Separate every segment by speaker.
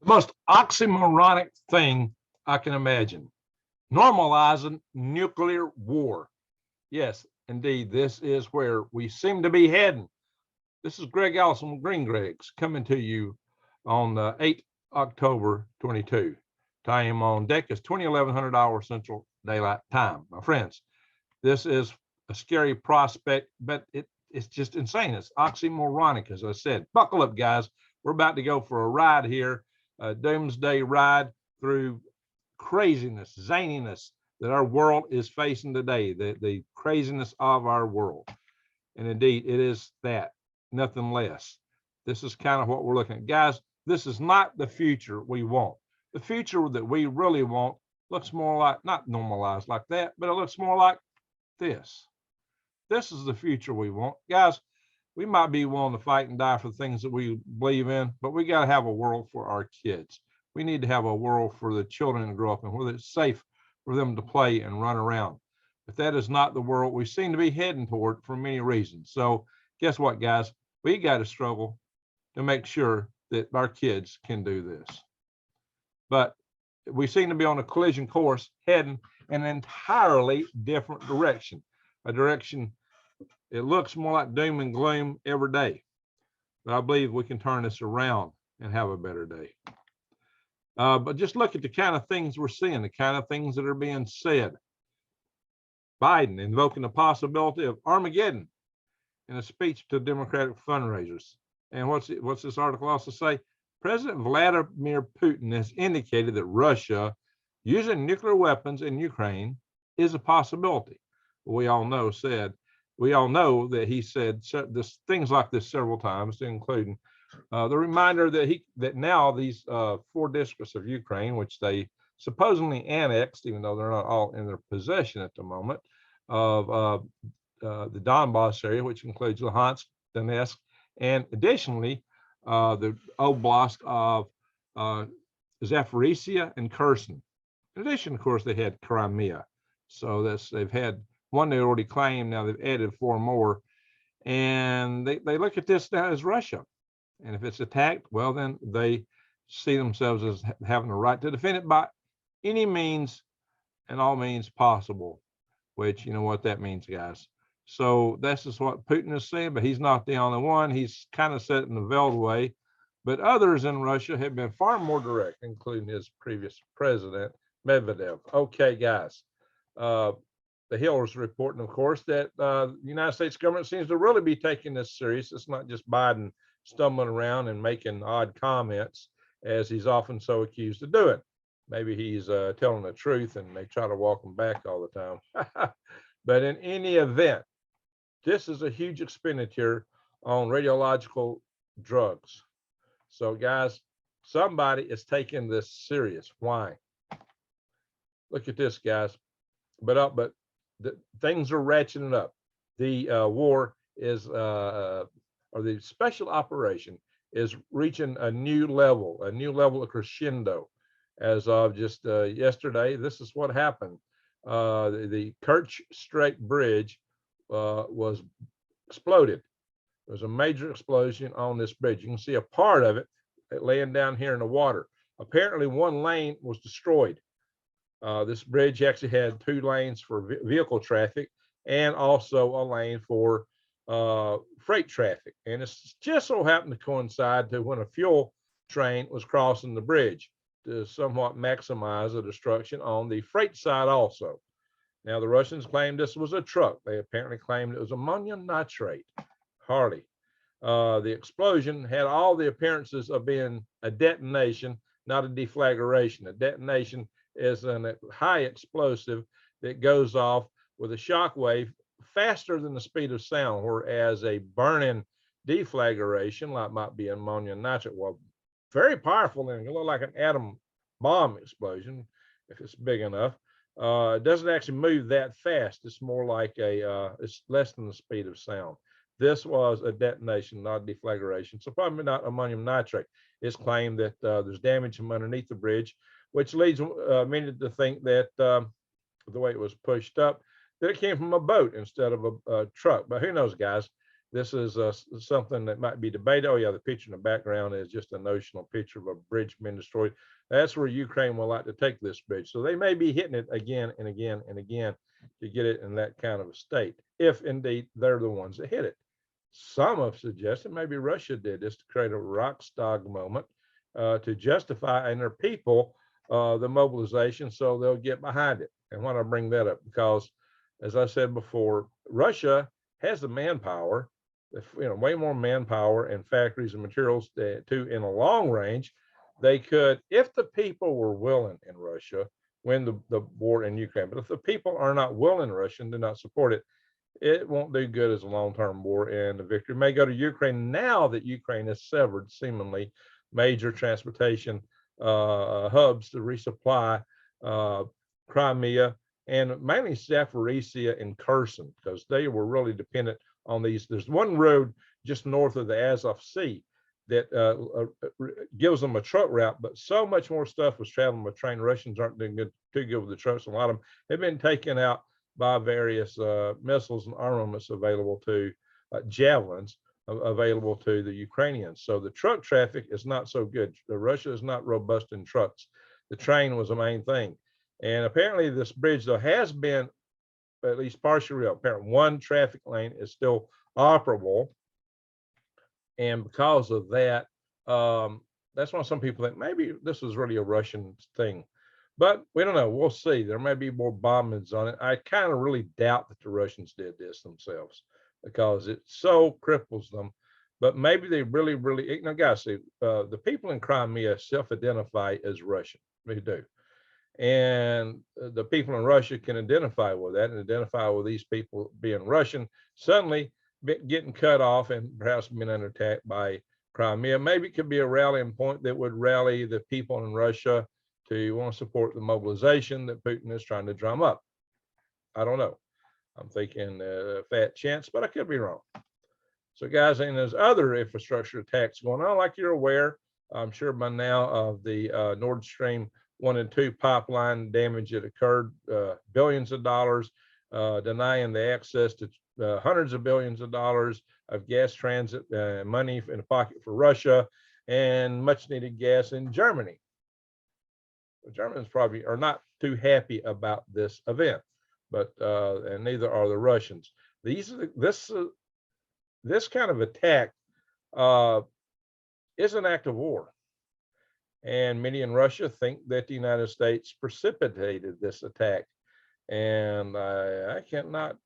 Speaker 1: The most oxymoronic thing I can imagine. Normalizing nuclear war. Yes, indeed, this is where we seem to be heading. This is Greg Allison with Green Gregs coming to you on the 8th October 22. Time on deck is 2100 hours Central Daylight Time. My friends, this is a scary prospect, but it's just insane. It's oxymoronic, as I said. Buckle up, guys. We're about to go for a ride here, a doomsday ride through craziness, zaniness that our world is facing today, the craziness of our world. And indeed, it is that, nothing less. This is kind of what we're looking at. Guys, this is not the future we want. The future that we really want looks more like, not normalized like that, but it looks more like this. This is the future we want. Guys, we might be willing to fight and die for things that we believe in, but we got to have a world for our kids. We need to have a world for the children to grow up in where it's safe for them to play and run around. But that is not the world we seem to be heading toward for many reasons. So guess what, guys? We got to struggle to make sure that our kids can do this. But we seem to be on a collision course heading in an entirely different direction, a direction it looks more like doom and gloom every day. But I believe we can turn this around and have a better day. But just look at the kind of things we're seeing, the kind of things that are being said. Biden invoking the possibility of Armageddon in a speech to Democratic fundraisers. And what's this article also say? President Vladimir Putin has indicated that Russia using nuclear weapons in Ukraine is a possibility. We all know that he said things like this several times, including the reminder that now these 4 districts of Ukraine, which they supposedly annexed, even though they're not all in their possession at the moment, of the Donbass area, which includes Luhansk, Donetsk, and additionally the oblast of Zaporizhia and Kherson. In addition, of course, they had Crimea. So they've had one they already claimed. Now they've added 4 more, and they look at this now as Russia. And if it's attacked, well, then they see themselves as having the right to defend it by any means and all means possible, which you know what that means, guys. So this is what Putin is saying, but he's not the only one. He's kind of said it in a veiled way. But others in Russia have been far more direct, including his previous president, Medvedev. Okay, guys. The Hill is reporting, of course, that the United States government seems to really be taking this serious. It's not just Biden stumbling around and making odd comments, as he's often so accused of doing. Maybe he's telling the truth and they try to walk him back all the time. But in any event, this is a huge expenditure on radiological drugs. So, guys, somebody is taking this serious. Why? Look at this, guys. But things are ratcheting up. The war is, or the special operation is reaching a new level of crescendo. As of just yesterday, this is what happened. The Kerch Strait Bridge was exploded. There was a major explosion on this bridge. You can see a part of it laying down here in the water. Apparently, one lane was destroyed. This bridge actually had 2 lanes for vehicle traffic and also a lane for freight traffic. And it's just so happened to coincide to when a fuel train was crossing the bridge to somewhat maximize the destruction on the freight side also. Now, the Russians claimed this was a truck. They apparently claimed it was ammonium nitrate. Hardly. The explosion had all the appearances of being a detonation, not a deflagration. A detonation is a high explosive that goes off with a shock wave faster than the speed of sound, whereas a burning deflagration, like might be ammonium nitrate, well, very powerful and it look like an atom bomb explosion if it's big enough. It doesn't actually move that fast. It's more like it's less than the speed of sound. This was a detonation, not a deflagration. So probably not ammonium nitrate. It's claimed that there's damage from underneath the bridge, which leads many to think that the way it was pushed up, that it came from a boat instead of a truck. But who knows, guys? This is something that might be debated. Oh, yeah, the picture in the background is just a notional picture of a bridge being destroyed. That's where Ukraine will like to take this bridge. So they may be hitting it again and again and again to get it in that kind of a state, if indeed they're the ones that hit it. Some have suggested maybe Russia did this to create a Rockstog moment to justify and their people the mobilization so they'll get behind it. And why do I bring that up? Because, as I said before, Russia has the manpower, way more manpower and factories and materials to in a long range. They could, if the people were willing in Russia, win the war in Ukraine. But if the people are not willing in Russia and do not support it, it won't do good as a long-term war, and the victory may go to Ukraine now that Ukraine has severed seemingly major transportation hubs to resupply Crimea and mainly Zaporizhia and Kherson, because they were really dependent on these. There's one road just north of the Azov Sea that gives them a truck route, but so much more stuff was traveling by train. Russians aren't doing too good with the trucks. A lot of them have been taken out by various missiles and armaments available to javelins available to the Ukrainians. So the truck traffic is not so good. Russia is not robust in trucks. The train was the main thing. And apparently this bridge, though, has been at least partially real. Apparently one traffic lane is still operable. And because of that, that's why some people think maybe this was really a Russian thing. But we don't know. We'll see. There may be more bombings on it. I kind of really doubt that the Russians did this themselves because it so cripples them. But maybe they really, really, guys, see, the people in Crimea self-identify as Russian. They do. And the people in Russia can identify with that and identify with these people being Russian, suddenly getting cut off and perhaps being under attack by Crimea. Maybe it could be a rallying point that would rally the people in Russia to want to support the mobilization that Putin is trying to drum up. I don't know. I'm thinking a fat chance, but I could be wrong. So guys, and there's other infrastructure attacks going on, like you're aware, I'm sure by now, of the Nord Stream 1 and 2 pipeline damage that occurred, billions of dollars, denying the access to hundreds of billions of dollars of gas transit, money in the pocket for Russia, and much needed gas in Germany. The Germans probably are not too happy about this event, but and neither are the Russians. This kind of attack is an act of war, and many in Russia think that the United States precipitated this attack, and I cannot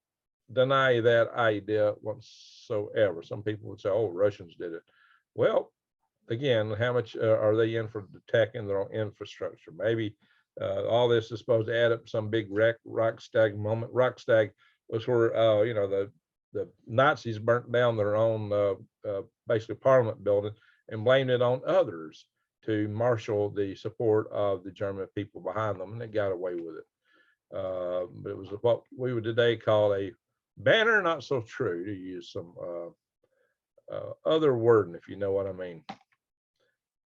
Speaker 1: deny that idea whatsoever. Some people would say, "Oh, Russians did it." Well, again, how much are they in for attacking their own infrastructure? Maybe all this is supposed to add up some big Reichstag moment. Reichstag was where the Nazis burnt down their own basically parliament building and blamed it on others to marshal the support of the German people behind them, and they got away with it. But it was what we would today call a banner not so true, to use some other wording, if you know what I mean.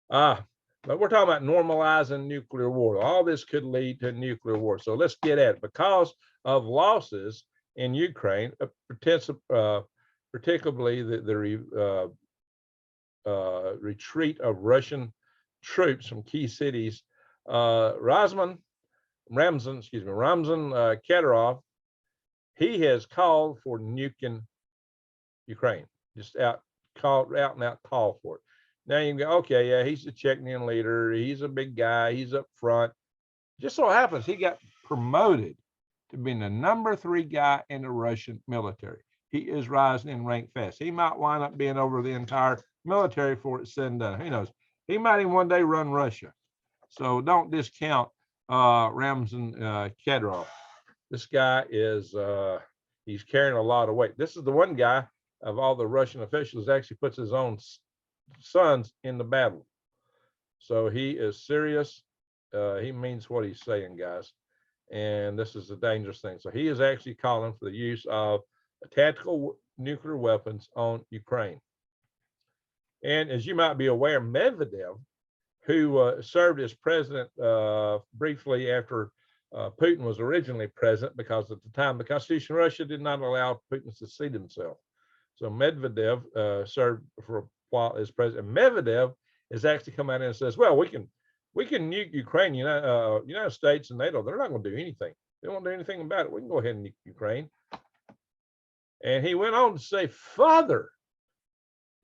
Speaker 1: But we're talking about normalizing nuclear war. All this could lead to nuclear war. So let's get at it. Because of losses in Ukraine, particularly the retreat of Russian troops from key cities, Ramzan Kadyrov, he has called for nuking Ukraine. Just out and out call for it. Now you can go, okay, yeah, he's a Chechenian leader. He's a big guy. He's up front. Just so happens he got promoted to being the #3 guy in the Russian military. He is rising in rank fast. He might wind up being over the entire military for it's said and done. Who knows? He might even one day run Russia. So don't discount Ramzan Kadyrov. This guy is, he's carrying a lot of weight. This is the one guy of all the Russian officials actually puts his own sons in the battle. So he is serious. He means what he's saying, guys. And this is a dangerous thing. So he is actually calling for the use of tactical nuclear weapons on Ukraine. And as you might be aware, Medvedev, who served as president briefly after Putin was originally president, because at the time the Constitution of Russia did not allow Putin to succeed himself. So Medvedev served for a while as president. Medvedev has actually come out and says, well, we can nuke Ukraine, United States and NATO. They're not going to do anything. They won't do anything about it. We can go ahead and nuke Ukraine. And he went on to say, further,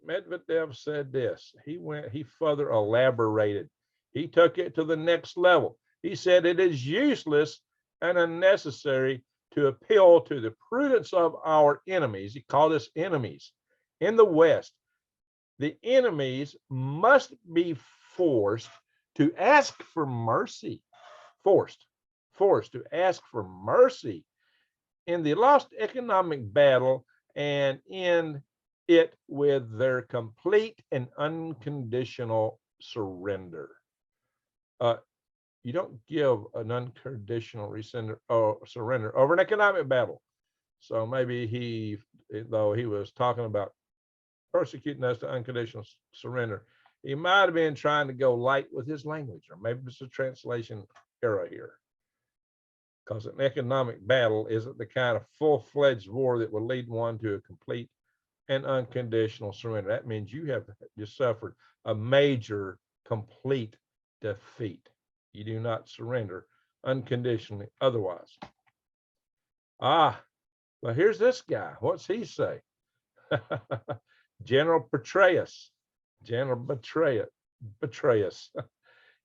Speaker 1: Medvedev said this. He further elaborated. He took it to the next level. He said it is useless and unnecessary to appeal to the prudence of our enemies. He called us enemies in the West. The enemies must be forced to ask for mercy. Forced to ask for mercy in the lost economic battle and end it with their complete and unconditional surrender. You don't give an unconditional surrender over an economic battle. So maybe though he was talking about persecuting us to unconditional surrender, he might have been trying to go light with his language, or maybe it's a translation error here. Because an economic battle isn't the kind of full-fledged war that will lead one to a complete and unconditional surrender. That means you have just suffered a major, complete defeat. You do not surrender unconditionally otherwise. Well, here's this guy. What's he say? General Petraeus.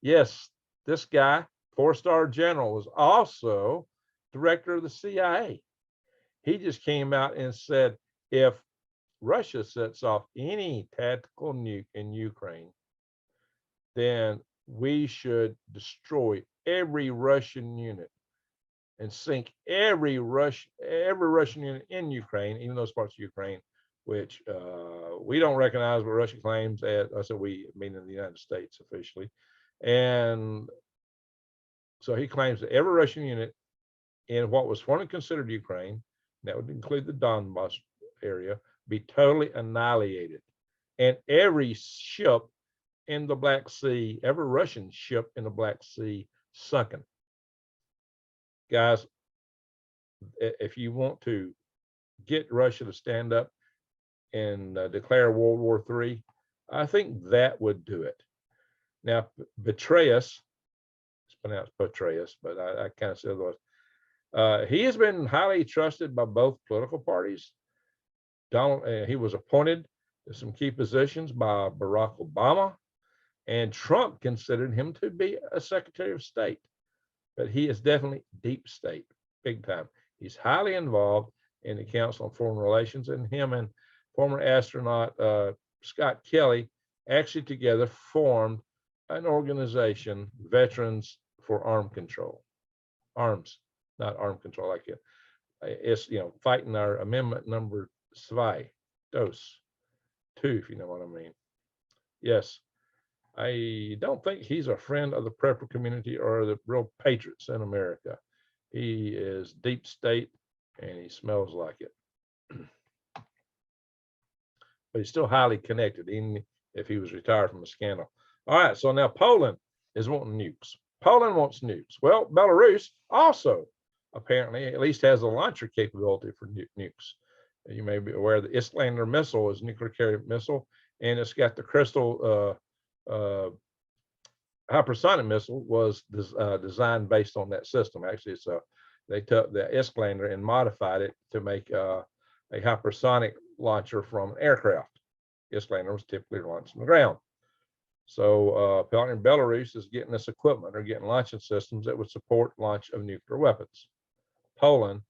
Speaker 1: Yes, this guy, 4-star general, was also director of the CIA. He just came out and said, if Russia sets off any tactical nuke in Ukraine, then we should destroy every Russian unit and sink every Russian unit in Ukraine, even those parts of Ukraine which we don't recognize what Russia claims. I said we, meaning the United States officially, and so he claims that every Russian unit in what was formerly considered Ukraine, that would include the Donbass area, be totally annihilated, and every ship in the Black Sea, every Russian ship in the Black Sea, sunken. Guys, if you want to get Russia to stand up and declare World War III, I think that would do it. Now, Petraeus, it's pronounced Petraeus, but I kind of said otherwise. He has been highly trusted by both political parties. He was appointed to some key positions by Barack Obama, and Trump considered him to be a Secretary of State. But he is definitely deep state, big time. He's highly involved in the Council on Foreign Relations, and him and former astronaut Scott Kelly actually together formed an organization, Veterans for Arms Control, not arm control like it. It's, fighting our amendment number 2, if you know what I mean. Yes, I don't think he's a friend of the prepper community or the real patriots in America. He is deep state and he smells like it. But he's still highly connected, even if he was retired from a scandal. All right, so now Poland is wanting nukes. Poland wants nukes. Well, Belarus also apparently at least has a launcher capability for nukes. You may be aware the Islander missile is a nuclear carrier missile, and it's got the Crystal hypersonic missile was designed based on that system. Actually, they took the Islander and modified it to make a hypersonic launcher from an aircraft. Islander was typically launched on the ground. So apparently Belarus is getting this equipment or getting launching systems that would support launch of nuclear weapons. Poland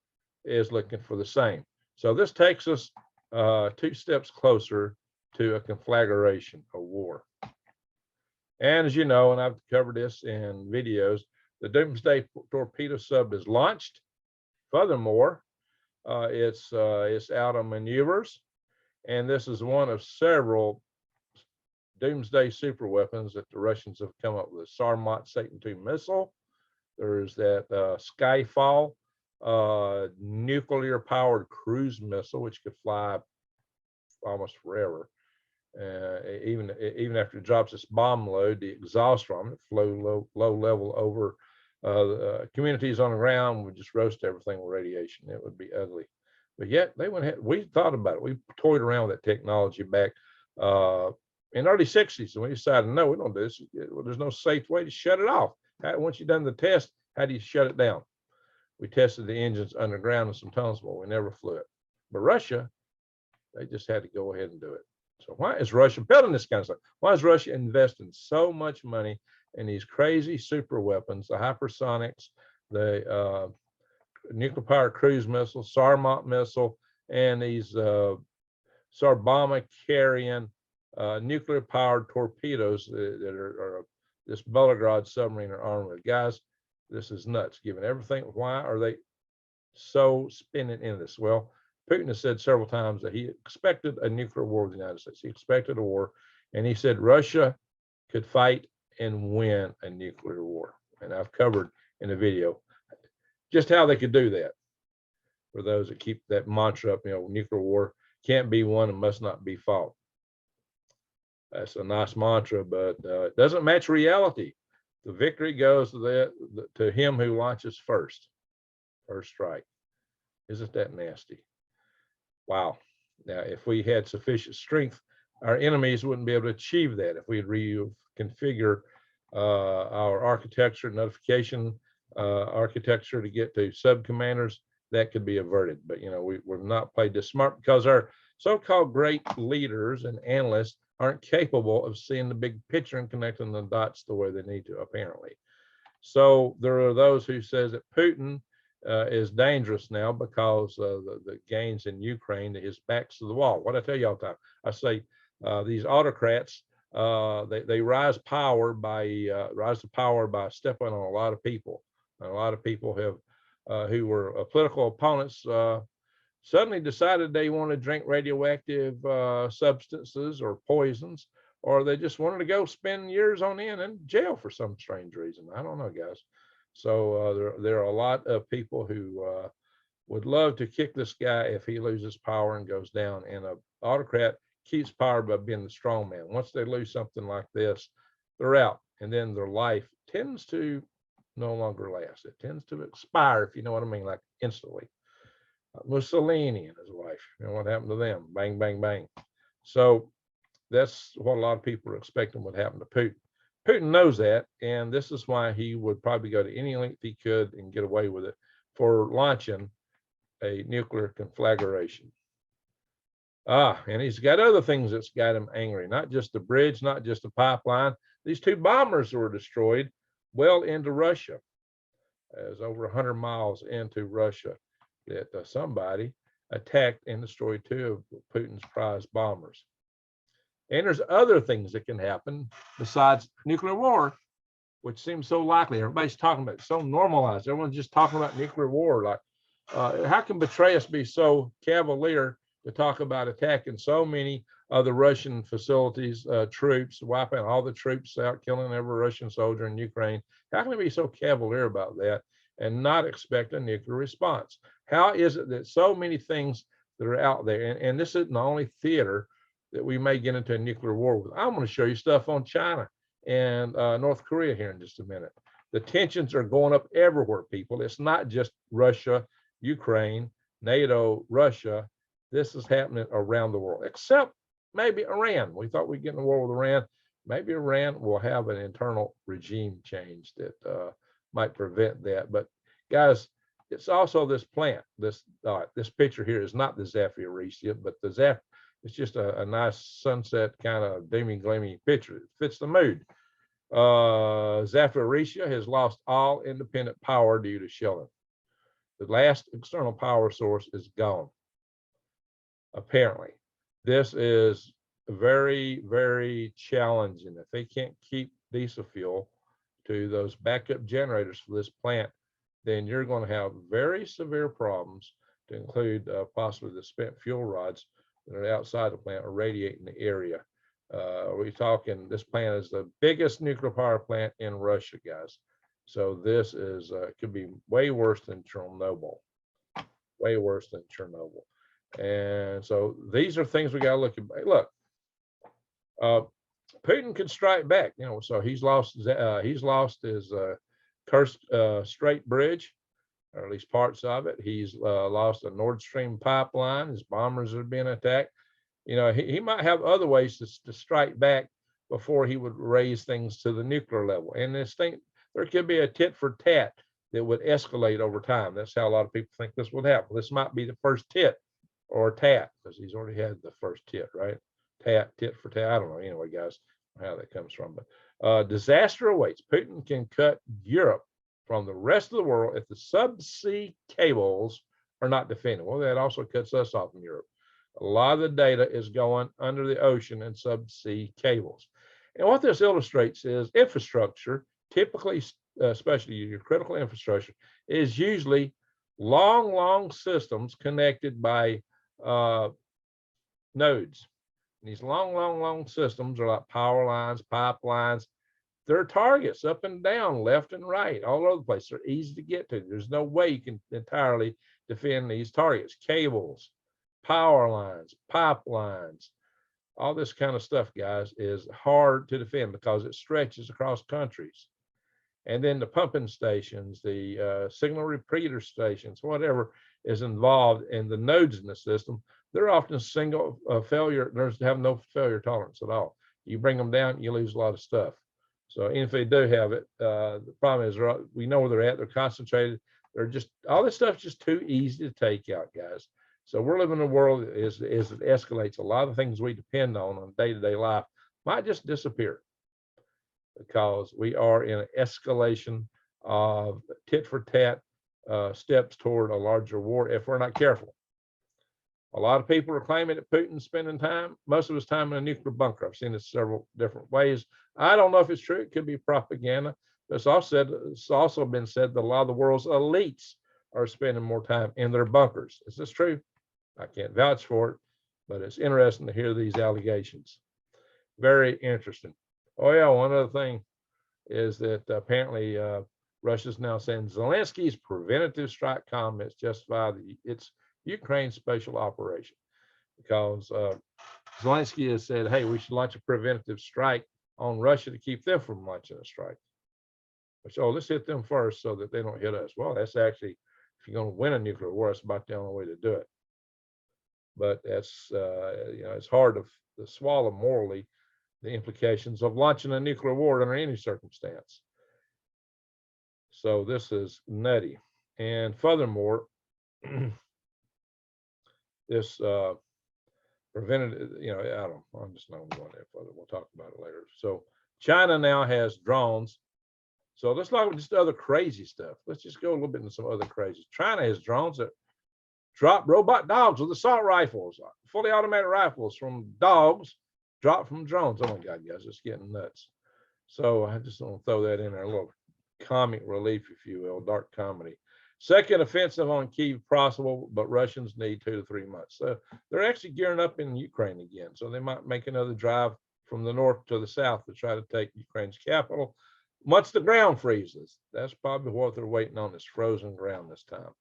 Speaker 1: is looking for the same. So this takes us 2 steps closer to a conflagration, a war. And as you know, and I've covered this in videos, the Doomsday torpedo sub is launched. Furthermore, it's out on maneuvers, and this is one of several Doomsday super weapons that the Russians have come up with. Sarmat Satan II missile. There's that Skyfall nuclear powered cruise missile, which could fly almost forever. Even after it drops its bomb load, the exhaust from it flow low level over communities on the ground would just roast everything with radiation. It would be ugly.
Speaker 2: But yet they went ahead. We thought about it. We toyed around with that technology back in the early 60s, and we decided, no, we don't do this. Well, there's no safe way to shut it off. Once you've done the test, how do you shut it down? We tested the engines underground in some tunnels, but we never flew it. But Russia, they just had to go ahead and do it. So why is Russia building this kind of stuff? Why is Russia investing so much money in these crazy super weapons, the hypersonics, the nuclear powered cruise missile, Sarmat missile, and these Sarbama carrying nuclear powered torpedoes that are this Belgorod submarine are armed with? Guys, this is nuts. Given everything, why are they so spinning into this? Well, Putin has said several times that he expected a nuclear war with the United States. He expected a war, and he said Russia could fight and win a nuclear war. And I've covered in the video just how they could do that. For those that keep that mantra up, nuclear war can't be won and must not be fought. That's a nice mantra, but it doesn't match reality. The victory goes to him who launches first strike. Isn't that nasty? Wow. Now, if we had sufficient strength, our enemies wouldn't be able to achieve that. If we'd reconfigure our architecture, notification architecture to get to sub-commanders, that could be averted. But, we're not played this smart because our so-called great leaders and analysts aren't capable of seeing the big picture and connecting the dots the way they need to, apparently. So there are those who says that Putin is dangerous now because of the gains in Ukraine. His back's to the wall. What I tell you all the time, I say these autocrats, they rise to power by stepping on a lot of people. And a lot of people have who were political opponents suddenly decided they want to drink radioactive substances or poisons, or they just wanted to go spend years on end in jail for some strange reason. I don't know, guys. So there are a lot of people who would love to kick this guy if he loses power and goes down. And an autocrat keeps power by being the strong man. Once they lose something like this, they're out. And then their life tends to no longer last. It tends to expire, if you know what I mean, like instantly. Mussolini and his wife, what happened to them? Bang, bang, bang. So that's what a lot of people are expecting would happen to Putin. Putin knows that, and this is why he would probably go to any length he could and get away with it for launching a nuclear conflagration. And he's got other things that's got him angry, not just the bridge, not just the pipeline. These 2 bombers were destroyed well into Russia, as over 100 miles into Russia, that somebody attacked and destroyed 2 of Putin's prize bombers. And there's other things that can happen besides nuclear war, which seems so likely. Everybody's talking about it, so normalized. Everyone's just talking about nuclear war. Like, how can Betrayus be so cavalier to talk about attacking so many of the Russian facilities, troops, wiping all the troops out, killing every Russian soldier in Ukraine? How can he be so cavalier about that and not expect a nuclear response? How is it that so many things that are out there, and this isn't the only theater that we may get into a nuclear war with. I'm going to show you stuff on China and North Korea here in just a minute. The tensions are going up everywhere, people. It's not just Russia, Ukraine, NATO, Russia. This is happening around the world, except maybe Iran. We thought we'd get in a war with Iran. Maybe Iran will have an internal regime change that might prevent that. But guys, it's also this plant. This picture here is not the Zaporizhzhia, but the it's just a nice sunset kind of doomy, gleamy picture. It fits the mood. Zaporizhzhia has lost all independent power due to shelling. The last external power source is gone. Apparently, this is very, very challenging. If they can't keep diesel fuel to those backup generators for this plant, then you're going to have very severe problems, to include possibly the spent fuel rods that are outside the plant or radiating the area. We're talking, this plant is the biggest nuclear power plant in Russia, guys. So this is could be way worse than Chernobyl, way worse than Chernobyl. And so these are things we got to look at. Look, Putin could strike back, so he's lost his Kursk Strait Bridge. or at least parts of it. He's lost a Nord Stream pipeline. His bombers are being attacked. You know, he might have other ways to strike back before he would raise things to the nuclear level. And this thing, there could be a tit for tat that would escalate over time. That's how a lot of people think this would happen. This might be the first tit or tat, because he's already had the first tit, right? Tit for tat. I don't know. Anyway, guys, how that comes from. But disaster awaits. Putin can cut Europe from the rest of the world if the subsea cables are not defended. Well, that also cuts us off in Europe. A lot of the data is going under the ocean and subsea cables. And what this illustrates is infrastructure, typically, especially your critical infrastructure, is usually long systems connected by nodes. And these long systems are like power lines, pipelines. They're targets up and down, left and right, all over the place. They're easy to get to. There's no way you can entirely defend these targets. Cables, power lines, pipelines, all this kind of stuff, guys, is hard to defend because it stretches across countries. And then the pumping stations, the signal repeater stations, whatever is involved in the nodes in the system, they're often single failure. There's have no failure tolerance at all. You bring them down, you lose a lot of stuff. So even if they do have it, the problem is we know where they're at. They're concentrated. They're just, all this stuff is just too easy to take out, guys. So we're living in a world as it escalates. A lot of things we depend on day-to-day life might just disappear because we are in an escalation of tit for tat steps toward a larger war if we're not careful. A lot of people are claiming that Putin's spending most of his time in a nuclear bunker. I've seen it several different ways. I don't know if it's true. It could be propaganda. But it's also been said that a lot of the world's elites are spending more time in their bunkers. Is this true? I can't vouch for it, but it's interesting to hear these allegations. Very interesting. Oh yeah, one other thing is that apparently Russia's now saying Zelensky's preventative strike comments justify its Ukraine special operation, because Zelensky has said, hey, we should launch a preventative strike on Russia to keep them from launching a strike. Which, oh, let's hit them first so that they don't hit us. Well, that's actually, if you're going to win a nuclear war, it's about the only way to do it. But that's, you know, it's hard to swallow morally the implications of launching a nuclear war under any circumstance. So this is nutty. And furthermore, this preventative, you know, I'm just not going there further. We'll talk about it later. So China now has drones. So let's talk about just other crazy stuff. Let's just go a little bit into some other crazy. China has drones that drop robot dogs with assault rifles, fully automatic rifles from dogs, dropped from drones. Oh my God, guys, it's getting nuts. So I just want to throw that in there, a little comic relief, if you will, dark comedy. Second offensive on Kyiv possible, but Russians need 2 to 3 months. So they're actually gearing up in Ukraine again. So they might make another drive from the north to the south to try to take Ukraine's capital. Once the ground freezes, that's probably what they're waiting on, is frozen ground this time.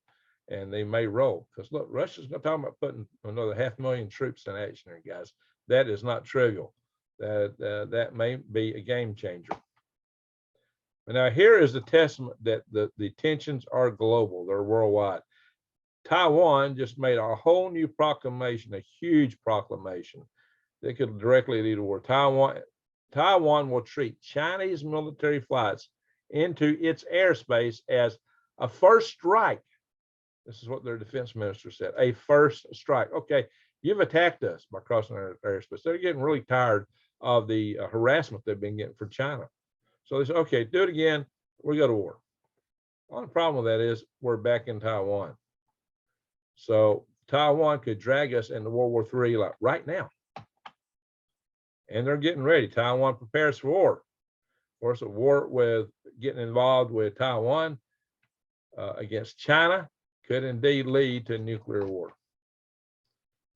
Speaker 2: And they may roll, because look, Russia's going to talk about putting another 500,000 troops in action here, guys. That is not trivial. That may be a game changer. Now, here is the testament that the tensions are global, they're worldwide. Taiwan just made a whole new proclamation, a huge proclamation that could directly lead to war. Taiwan will treat Chinese military flights into its airspace as a first strike. This is what their defense minister said, a first strike. Okay, you've attacked us by crossing our airspace. They're getting really tired of the harassment they've been getting from China. So they said, okay, do it again, we go to war. The only problem with that is we're back in Taiwan. So Taiwan could drag us into World War III like right now. And they're getting ready. Taiwan prepares for war. Of course, a war with getting involved with Taiwan against China could indeed lead to nuclear war.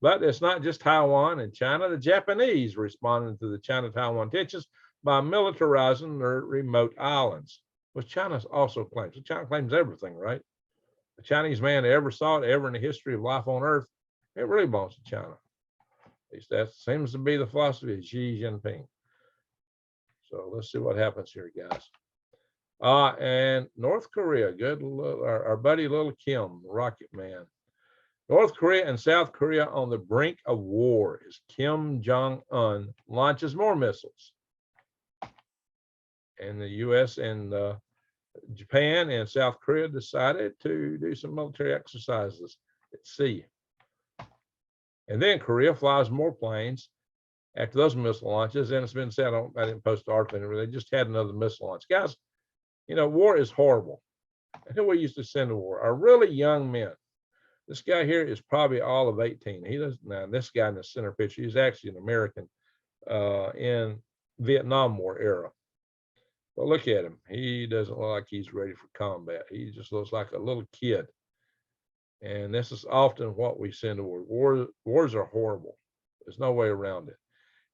Speaker 2: But it's not just Taiwan and China. The Japanese responded to the China-Taiwan tensions by militarizing their remote islands, which China also claims. China claims everything, right? The Chinese man that ever saw it ever in the history of life on Earth, it really belongs to China. At least that seems to be the philosophy of Xi Jinping. So let's see what happens here, guys. And North Korea, our buddy little Kim, Rocket Man. North Korea and South Korea on the brink of war as Kim Jong-un launches more missiles. And the U.S. and Japan and South Korea decided to do some military exercises at sea. And then Korea flies more planes after those missile launches. And it's been said, I didn't post the article anywhere, they just had another missile launch. Guys, war is horrible. And who we used to send to war are really young men. This guy here is probably all of 18. He doesn't. Now, this guy in the center picture, he's actually an American in Vietnam War era. But look at him. He doesn't look like he's ready for combat. He just looks like a little kid. And this is often what we send to war. Wars are horrible. There's no way around it.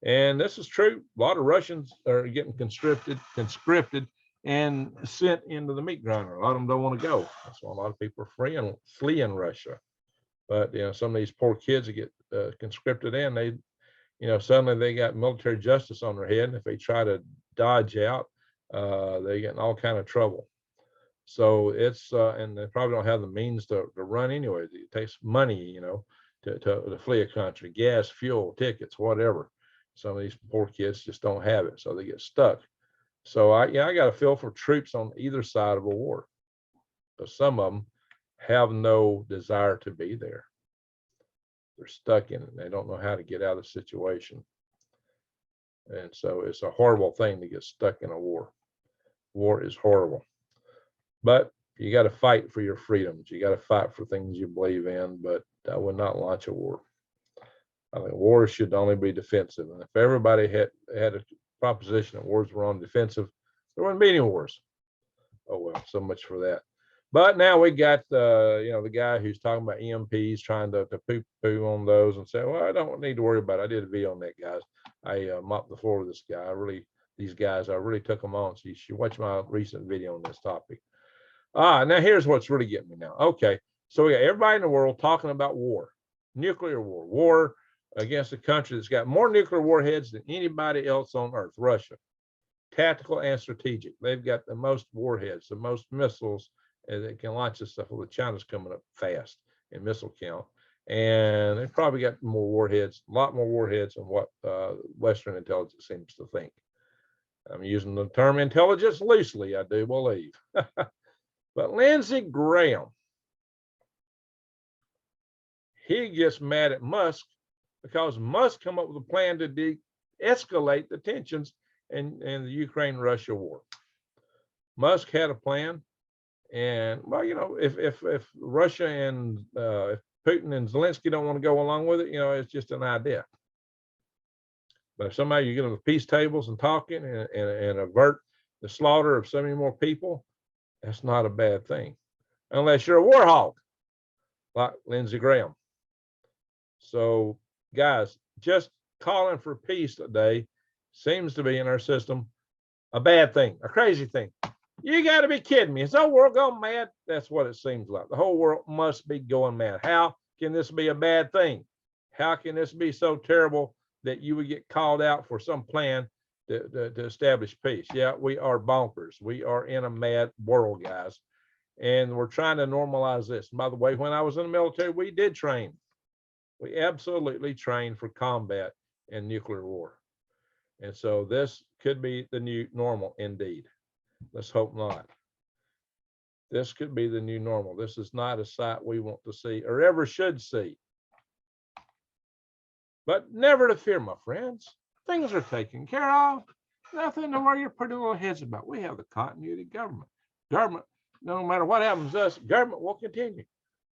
Speaker 2: And this is true. A lot of Russians are getting conscripted and sent into the meat grinder. A lot of them don't want to go. That's why a lot of people are fleeing Russia. But some of these poor kids that get conscripted in, they, suddenly they got military justice on their head, and if they try to dodge out, they get in all kind of trouble. So it's and they probably don't have the means to run anyway. It takes money, to flee a country, gas, fuel, tickets, whatever. Some of these poor kids just don't have it, so they get stuck. So I got a feel for troops on either side of a war. So some of them have no desire to be there. They're stuck in it. They don't know how to get out of the situation. And so it's a horrible thing to get stuck in a war. War is horrible. But you got to fight for your freedoms. You got to fight for things you believe in, but I would not launch a war. I think war should only be defensive. And if everybody had a proposition that wars were on defensive, there wouldn't be any wars. Oh well, so much for that. But now we got the guy who's talking about EMPs, trying to poo on those and say, well, I don't need to worry about it. I did a video on that, guys. I mopped the floor with this guy. I really took them on. So you should watch my recent video on this topic. Now here's what's really getting me now. Okay, so we got everybody in the world talking about war, nuclear war against a country that's got more nuclear warheads than anybody else on earth, Russia. Tactical and strategic. They've got the most warheads, the most missiles that can launch this stuff. Well, China's coming up fast in missile count. And they've probably got more warheads, a lot more warheads than what Western intelligence seems to think. I'm using the term intelligence loosely, I do believe. But Lindsey Graham, he gets mad at Musk because Musk come up with a plan to de-escalate the tensions in the Ukraine-Russia war. Musk had a plan, and well, if Russia and if Putin and Zelensky don't want to go along with it, it's just an idea. But if somebody you get on the peace tables and talking and avert the slaughter of so many more people, that's not a bad thing, unless you're a war hawk like Lindsey Graham. So, guys, just calling for peace today seems to be in our system a bad thing, a crazy thing. You got to be kidding me. Is the whole world going mad? That's what it seems like. The whole world must be going mad. How can this be a bad thing? How can this be so terrible that you would get called out for some plan to establish peace? Yeah, we are bonkers. We are in a mad world, guys. And we're trying to normalize this. And by the way, when I was in the military, we did train. We absolutely trained for combat in nuclear war. And so this could be the new normal indeed. Let's hope not. This could be the new normal. This is not a sight we want to see or ever should see. But never to fear, my friends. Things are taken care of. Nothing to worry your pretty little heads about. We have the continuity government. Government, no matter what happens to us, government will continue.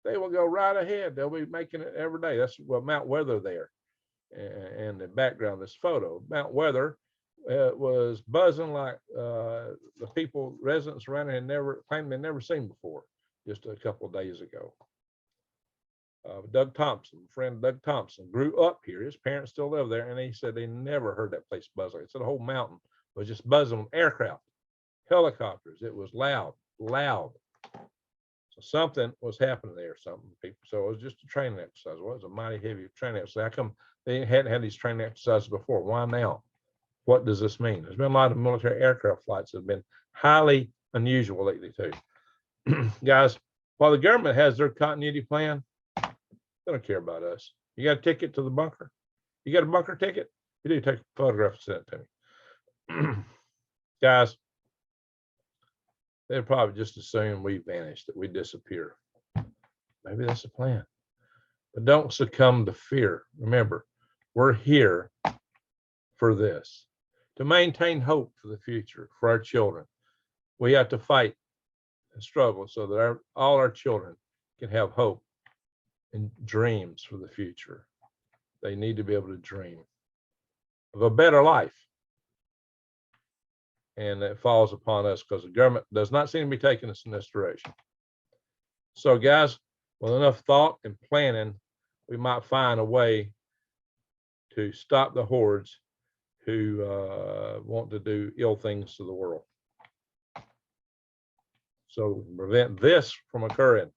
Speaker 2: They will go right ahead. They'll be making it every day. That's what Mount Weather there. And the background of this photo. Mount Weather was buzzing like the residents around here claimed they'd never seen before, just a couple of days ago. Doug Thompson, friend Doug Thompson, grew up here. His parents still live there, and he said they never heard that place buzz like. He said the whole mountain was just buzzing with aircraft, helicopters. It was loud. So something was happening there. So it was just a training exercise. Well, it was a mighty heavy training exercise. How come they hadn't had these training exercises before? Why now? What does this mean? There's been a lot of military aircraft flights that have been highly unusual lately too. Guys, while the government has their continuity plan, they don't care about us. You got a ticket to the bunker? You got a bunker ticket? You do, take a photograph and send it to me. Guys, they'd probably just assume we vanished, that we disappear. Maybe that's the plan. But don't succumb to fear. Remember, we're here for this, to maintain hope for the future, for our children. We have to fight and struggle so that all our children can have hope and dreams for the future. They need to be able to dream of a better life. And it falls upon us because the government does not seem to be taking us in this direction. So guys, with enough thought and planning, we might find a way to stop the hordes who want to do ill things to the world. So prevent this from occurring.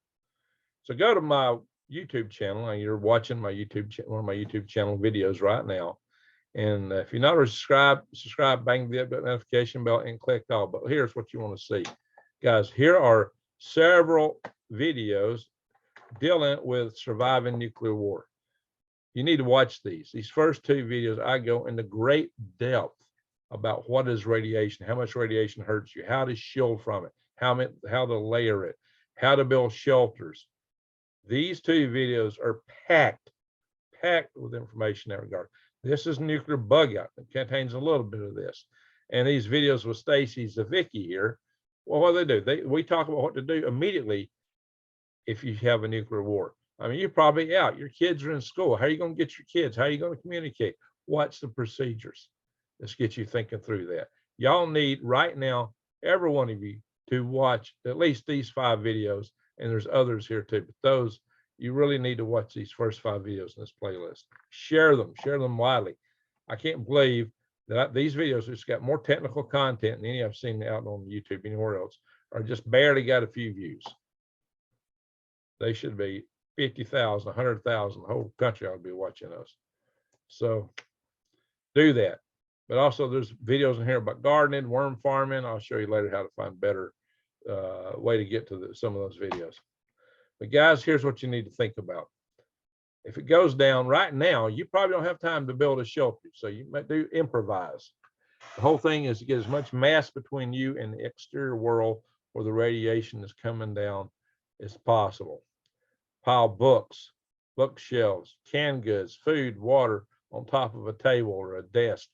Speaker 2: So go to my YouTube channel, and you're watching my one of my YouTube channel videos right now. And if you're not subscribe, bang the notification bell and click all. But here's what you want to see. Guys, here are several videos dealing with surviving nuclear war. You need to watch these. These first two videos, I go into great depth about what is radiation, how much radiation hurts you, how to shield from it, how to layer it, how to build shelters. These two videos are packed with information in that regard. This is nuclear bug out. It contains a little bit of this. And these videos with Stacy Zivicki here, well, what do they do? We talk about what to do immediately if you have a nuclear war. I mean, you're probably out. Your kids are in school. How are you going to get your kids? How are you going to communicate? What's the procedures? Let's get you thinking through that. Y'all need right now, every one of you, to watch at least these 5 videos. And there's others here too, but those, you really need to watch these first 5 videos in this playlist. Share them widely. I can't believe that these videos, which got more technical content than any I've seen out on YouTube anywhere else, are just barely got a few views. They should be 50,000, 100,000. The whole country ought to be watching us. So do that. But also there's videos in here about gardening, worm farming. I'll show you later how to find better way to get to some of those videos. But guys, here's what you need to think about. If it goes down right now, you probably don't have time to build a shelter. So you might do improvise. The whole thing is to get as much mass between you and the exterior world where the radiation is coming down as possible. Pile books, bookshelves, canned goods, food, water on top of a table or a desk.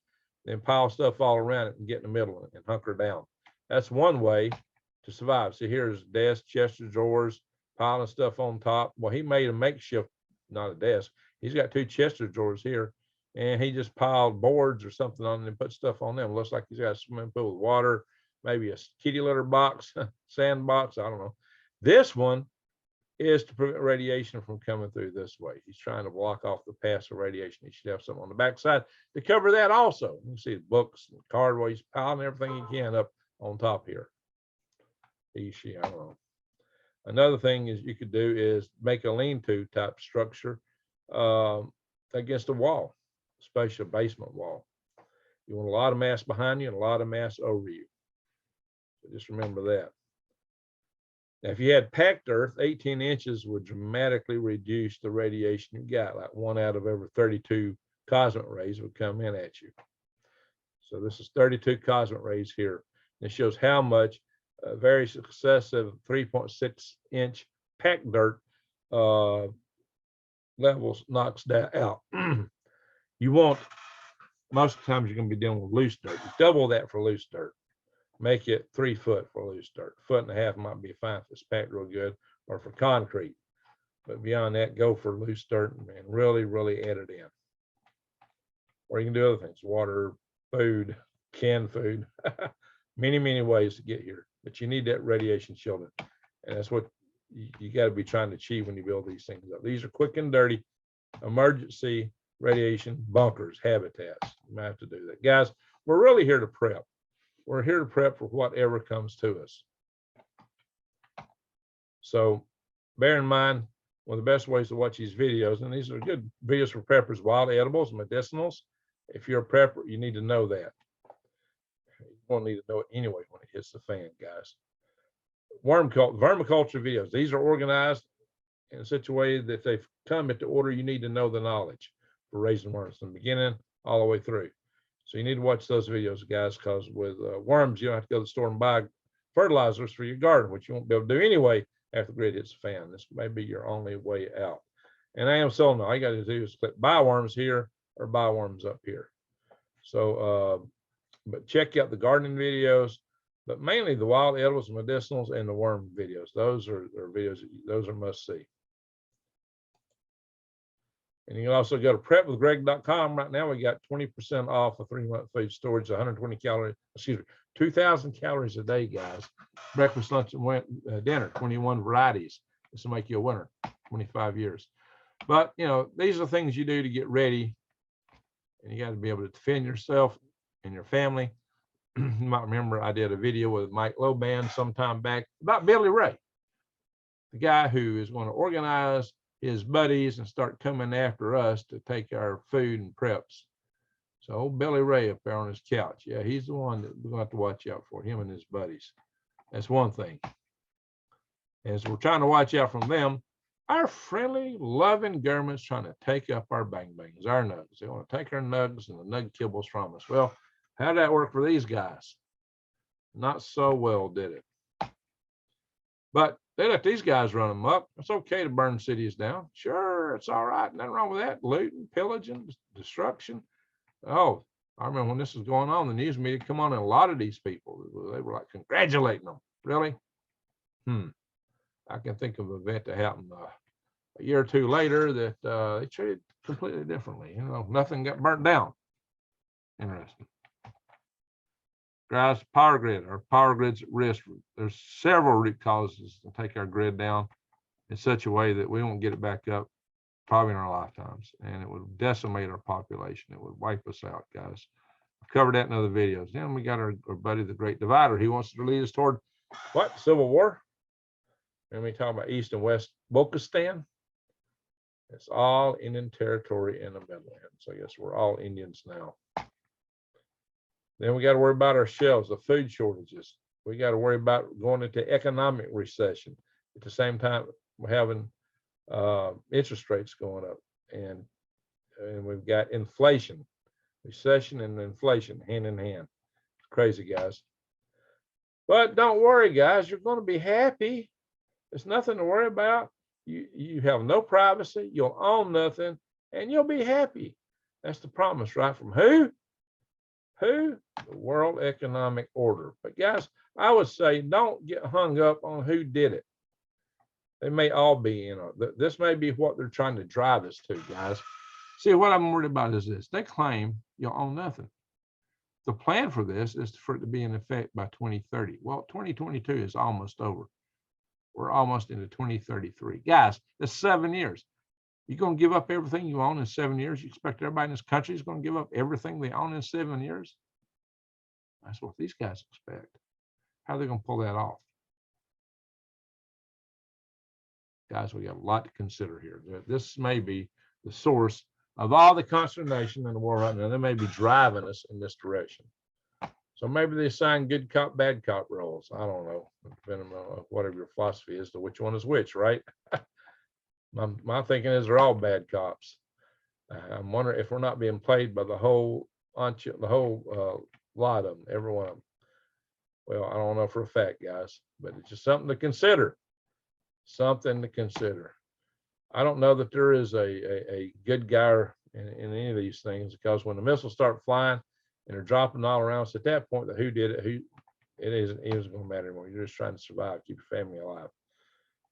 Speaker 2: Then pile stuff all around it and get in the middle and hunker down. That's one way to survive. See, here's desk, chest of drawers, piling stuff on top. Well, he made a makeshift, not a desk. He's got 2 chest of drawers here, and he just piled boards or something on them and put stuff on them. Looks like he's got a swimming pool with water, maybe a kitty litter box, sand box, I don't know. This one is to prevent radiation from coming through this way. He's trying to block off the path of radiation. He should have something on the backside to cover that also. You can see the books and cardboard. He's piling everything he can up on top here. I don't know. Another thing is you could do is make a lean-to type structure against a wall, especially a basement wall. You want a lot of mass behind you and a lot of mass over you. So just remember that. Now, if you had packed earth, 18 inches would dramatically reduce the radiation you got. Like 1 out of every 32 cosmic rays would come in at you. So this is 32 cosmic rays here. It shows how much very successive 3.6 inch packed dirt levels knocks that out. You want, most of the times you're going to be dealing with loose dirt. You double that for loose dirt. Make it 3 foot for loose dirt. 1.5 feet might be fine if it's packed real good, or for concrete. But beyond that, go for loose dirt and really, really add it in. Or you can do other things, water, food, canned food, many, many ways to get here. But you need that radiation shielding. And that's what you got to be trying to achieve when you build these things up. These are quick and dirty emergency radiation bunkers, habitats. You might have to do that. Guys, we're really here to prep. We're here to prep for whatever comes to us. So bear in mind, one of the best ways to watch these videos, and these are good videos for preppers, wild edibles, medicinals. If you're a prepper, you need to know that. You won't need to know it anyway when it hits the fan, guys. vermiculture videos. These are organized in such a way that they've come at the order you need to know the knowledge for raising worms from the beginning all the way through. So you need to watch those videos, guys, because with worms, you don't have to go to the store and buy fertilizers for your garden, which you won't be able to do anyway after the grid hits the fan. This may be your only way out. And I am selling all you got to do is click buy worms here or buy worms up here. So, but check out the gardening videos, but mainly the wild edibles and medicinals and the worm videos. Those are videos, those are must see. And you can also go to prepwithgreg.com. Right now, we got 20% off a 3-month food storage, 120 calories, 2,000 calories a day, guys. Breakfast, lunch, and dinner, 21 varieties. This will make you a winner, 25 years. But, you know, these are things you do to get ready. And you got to be able to defend yourself and your family. You might remember I did a video with Mike Loban sometime back about Billy Ray, the guy who is going to organize his buddies and start coming after us to take our food and preps. So old Billy Ray up there on his couch. Yeah, he's the one that we're going to have to watch out for, him and his buddies. That's one thing. And so we're trying to watch out from them. Our friendly, loving government's trying to take up our bang bangs, our nugs. They want to take our nugs and the nug kibbles from us. Well, how did that work for these guys? Not so well, did it? But they let these guys run them up. It's okay to burn cities down. Sure, it's all right. Nothing wrong with that. Looting, pillaging, destruction. Oh, I remember when this was going on, the news media come on, and a lot of these people, they were like congratulating them. Really? I can think of an event that happened a year or two later that they treated completely differently. You know, nothing got burnt down. Interesting. Guys, power grid. Our power grid's at risk. There's several root causes to take our grid down in such a way that we won't get it back up probably in our lifetimes, and it would decimate our population. It would wipe us out, guys. I've covered that in other videos. Then we got our buddy, the Great Divider. He wants to lead us toward what? Civil War? And we talk about East and West Bokistan. It's all Indian territory in the Midland. So I guess we're all Indians now. Then we got to worry about our shelves, the food shortages. We got to worry about going into economic recession. At the same time, we're having interest rates going up, and we've got inflation, recession and inflation hand in hand. It's crazy, guys. But don't worry, guys. You're going to be happy. There's nothing to worry about. You have no privacy. You'll own nothing, and you'll be happy. That's the promise, right? From who? Who? The World Economic Order. But guys, I would say don't get hung up on who did it. They may all be, you know, this may be what they're trying to drive us to, guys. See, what I'm worried about is this. They claim you'll own nothing. The plan for this is for it to be in effect by 2030. Well, 2022 is almost over. We're almost into 2033. Guys, that's 7 years. You're going to give up everything you own in 7 years? You expect everybody in this country is going to give up everything they own in 7 years? That's what these guys expect. How are they going to pull that off? Guys, we got a lot to consider here. This may be the source of all the consternation in the world right now. They may be driving us in this direction. So maybe they assign good cop, bad cop roles. I don't know, depending on whatever your philosophy is to which one is which, right? My thinking is they're all bad cops. I'm wondering if we're not being played by the whole lot of them, every one of them. Well, I don't know for a fact, guys, but it's just something to consider. Something to consider. I don't know that there is a good guy in any of these things, because when the missiles start flying and they're dropping all around us, at that point, the who did it, it isn't going to matter anymore. You're just trying to survive, keep your family alive.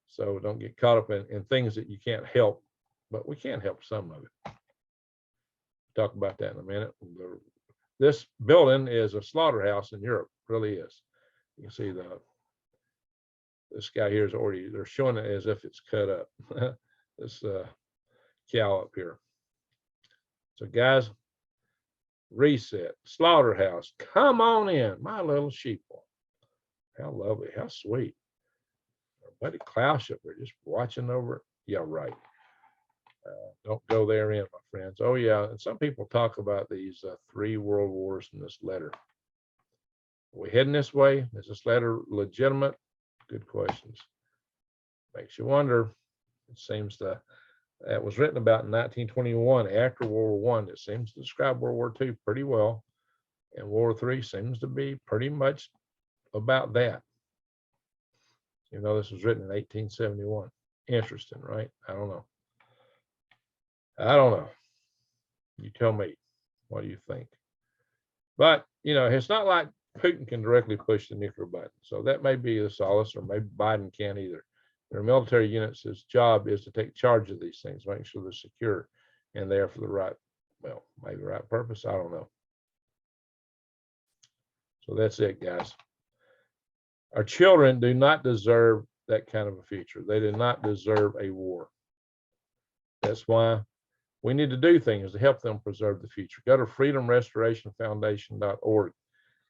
Speaker 2: So don't get caught up in things that you can't help, but we can help some of it. Talk about that in a minute. This building is a slaughterhouse in Europe, really is. You can see this guy here is already, they're showing it as if it's cut up. This cow up here. So guys, reset, slaughterhouse, come on in, my little sheeple. How lovely, how sweet. Our buddy Klaus up there just watching over it. Yeah, right. Don't go there in, my friends. Oh yeah, and some people talk about these 3 world wars in this letter. Are we heading this way? Is this letter legitimate? Good questions. Makes you wonder. It seems that was written about in 1921 after World War I. It seems to describe World War II pretty well. And World War III seems to be pretty much about that. You know, this was written in 1871. Interesting, right? I don't know. I don't know. You tell me. What do you think? But, you know, it's not like Putin can directly push the nuclear button. So that may be a solace, or maybe Biden can't either. There are military units whose job is to take charge of these things, make sure they're secure and there for the right, well, maybe the right purpose. I don't know. So that's it, guys. Our children do not deserve that kind of a future. They do not deserve a war. That's why we need to do things to help them preserve the future. Go to freedomrestorationfoundation.org.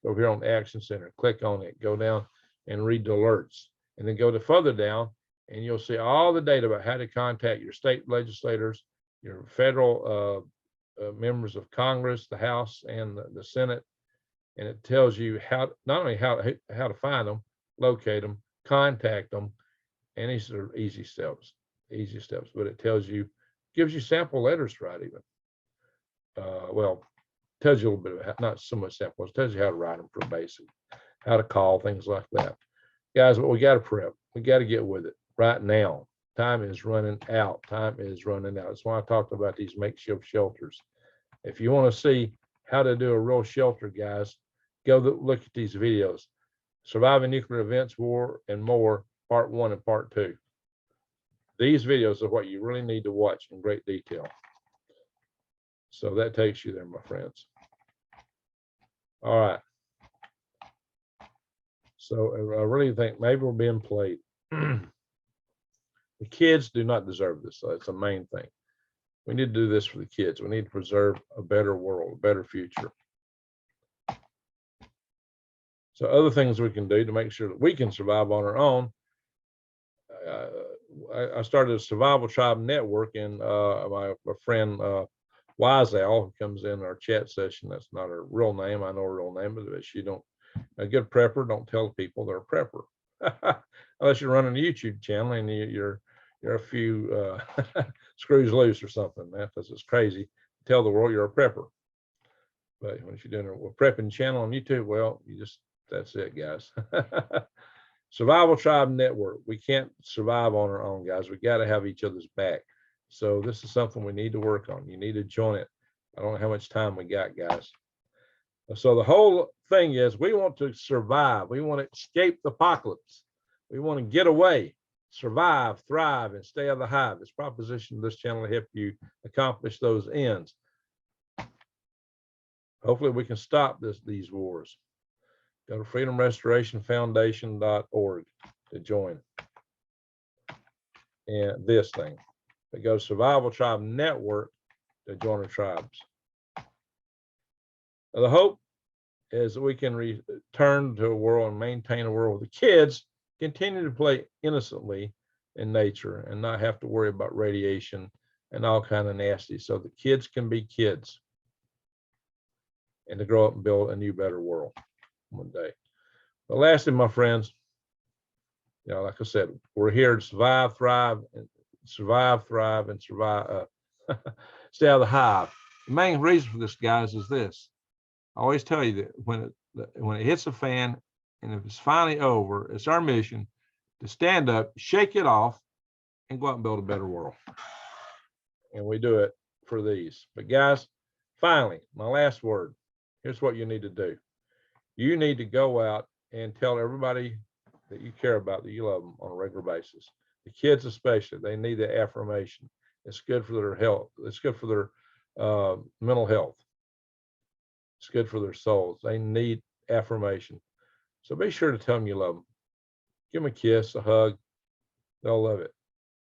Speaker 2: Go here on the Action Center, click on it, go down and read the alerts, and then go to further down, and you'll see all the data about how to contact your state legislators, your federal members of Congress, the House, and the Senate. And it tells you how, not only how to find them, locate them, contact them, and these are easy steps, but it tells you, gives you sample letters to write even. Well, tells you a little bit about, not so much samples, tells you how to write them for basic, how to call, things like that. Guys, but we got to prep. We got to get with it right now. Time is running out. Time is running out. That's why I talked about these makeshift shelters. If you want to see how to do a real shelter, guys, go look at these videos. Surviving Nuclear Events, War, and More, Part 1 and Part 2. These videos are what you really need to watch in great detail. So that takes you there, my friends. All right. So I really think maybe we're being played. The kids do not deserve this. So that's the main thing. We need to do this for the kids. We need to preserve a better world, a better future. So other things we can do to make sure that we can survive on our own. I started a survival tribe network, and my friend Wise Owl, who comes in our chat session. That's not her real name. I know her real name, but she don't. A good prepper don't tell people they're a prepper, unless you're running a YouTube channel and you're a few screws loose or something. That's just crazy. Tell the world you're a prepper. But when you're doing a prepping channel on YouTube, well, that's it, guys. Survival Tribe Network. We can't survive on our own, guys. We got to have each other's back. So this is something we need to work on. You need to join it. I don't know how much time we got, guys. So the whole thing is we want to survive. We want to escape the apocalypse. We want to get away, survive, thrive, and stay out of the hive. This proposition of this channel to help you accomplish those ends. Hopefully we can stop these wars. Go to freedomrestorationfoundation.org to join. And this thing. But go to Survival Tribe Network to join our tribes. Now, the hope is that we can return to a world and maintain a world where the kids continue to play innocently in nature and not have to worry about radiation and all kind of nasty, so the kids can be kids and to grow up and build a new, better world one day. But lastly, my friends, like I said, we're here to survive, thrive, and thrive, and survive. Stay out of the hive. The main reason for this, guys, is this. I always tell you that when it hits the fan, and if it's finally over, it's our mission to stand up, shake it off, and go out and build a better world. And we do it for these. But guys, finally, my last word. Here's what you need to do. You need to go out and tell everybody that you care about, that you love them on a regular basis. The kids especially, they need the affirmation. It's good for their health. It's good for their mental health. It's good for their souls. They need affirmation. So be sure to tell them you love them. Give them a kiss, a hug. They'll love it.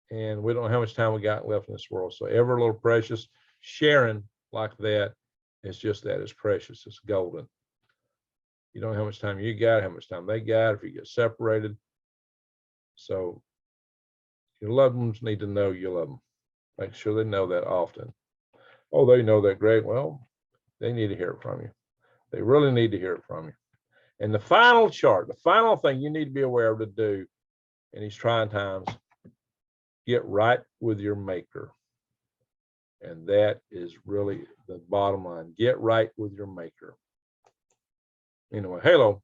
Speaker 2: And we don't know how much time we got left in this world. So ever a little precious. Sharing like that is just that. It's precious. It's golden. You don't know how much time you got, how much time they got, if you get separated. So your loved ones need to know you love them. Make sure they know that often. Oh, they know that, Greg. Well, they need to hear it from you. They really need to hear it from you. And the final chart, the final thing you need to be aware of to do in these trying times, get right with your maker. And that is really the bottom line. Get right with your maker. Anyway, Halo.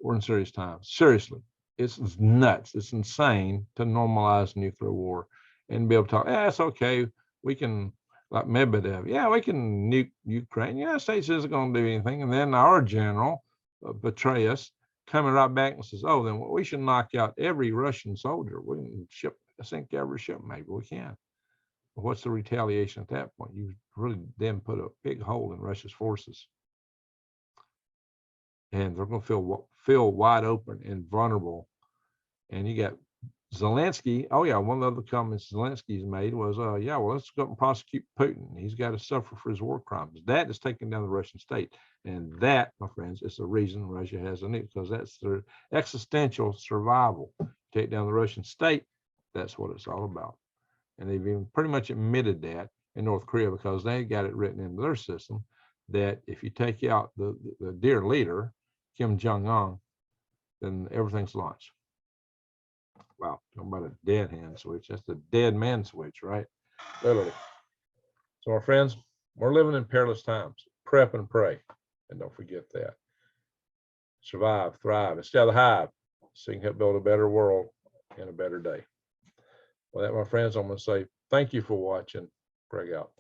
Speaker 1: We're in serious times. Seriously, it's nuts. It's insane to normalize nuclear war and be able to talk. Yeah, it's okay. We can, like Medvedev. Yeah, we can nuke Ukraine. The United States isn't going to do anything. And then our general betray us, coming right back and says, "Oh, then we should knock out every Russian soldier. We can sink every ship. Maybe we can." But what's the retaliation at that point? You really then put a big hole in Russia's forces. And they're going to feel wide open and vulnerable. And you got Zelensky. Oh yeah, one of the other comments Zelensky's made was, yeah, well, let's go up and prosecute Putin. He's got to suffer for his war crimes. That is taking down the Russian state, and that, my friends, is the reason Russia has a nuke, because that's their existential survival. Take down the Russian state. That's what it's all about. And they've even pretty much admitted that in North Korea, because they got it written into their system that if you take out the dear leader, Kim Jong-un, then everything's launched. Wow, talking about a dead hand switch. That's the dead man switch, right?
Speaker 2: Literally. So, our friends, we're living in perilous times. Prep and pray. And don't forget that. Survive, thrive, and stay out of the hive so you can help build a better world and a better day. Well, that, my friends, I'm going to say thank you for watching. Greg out.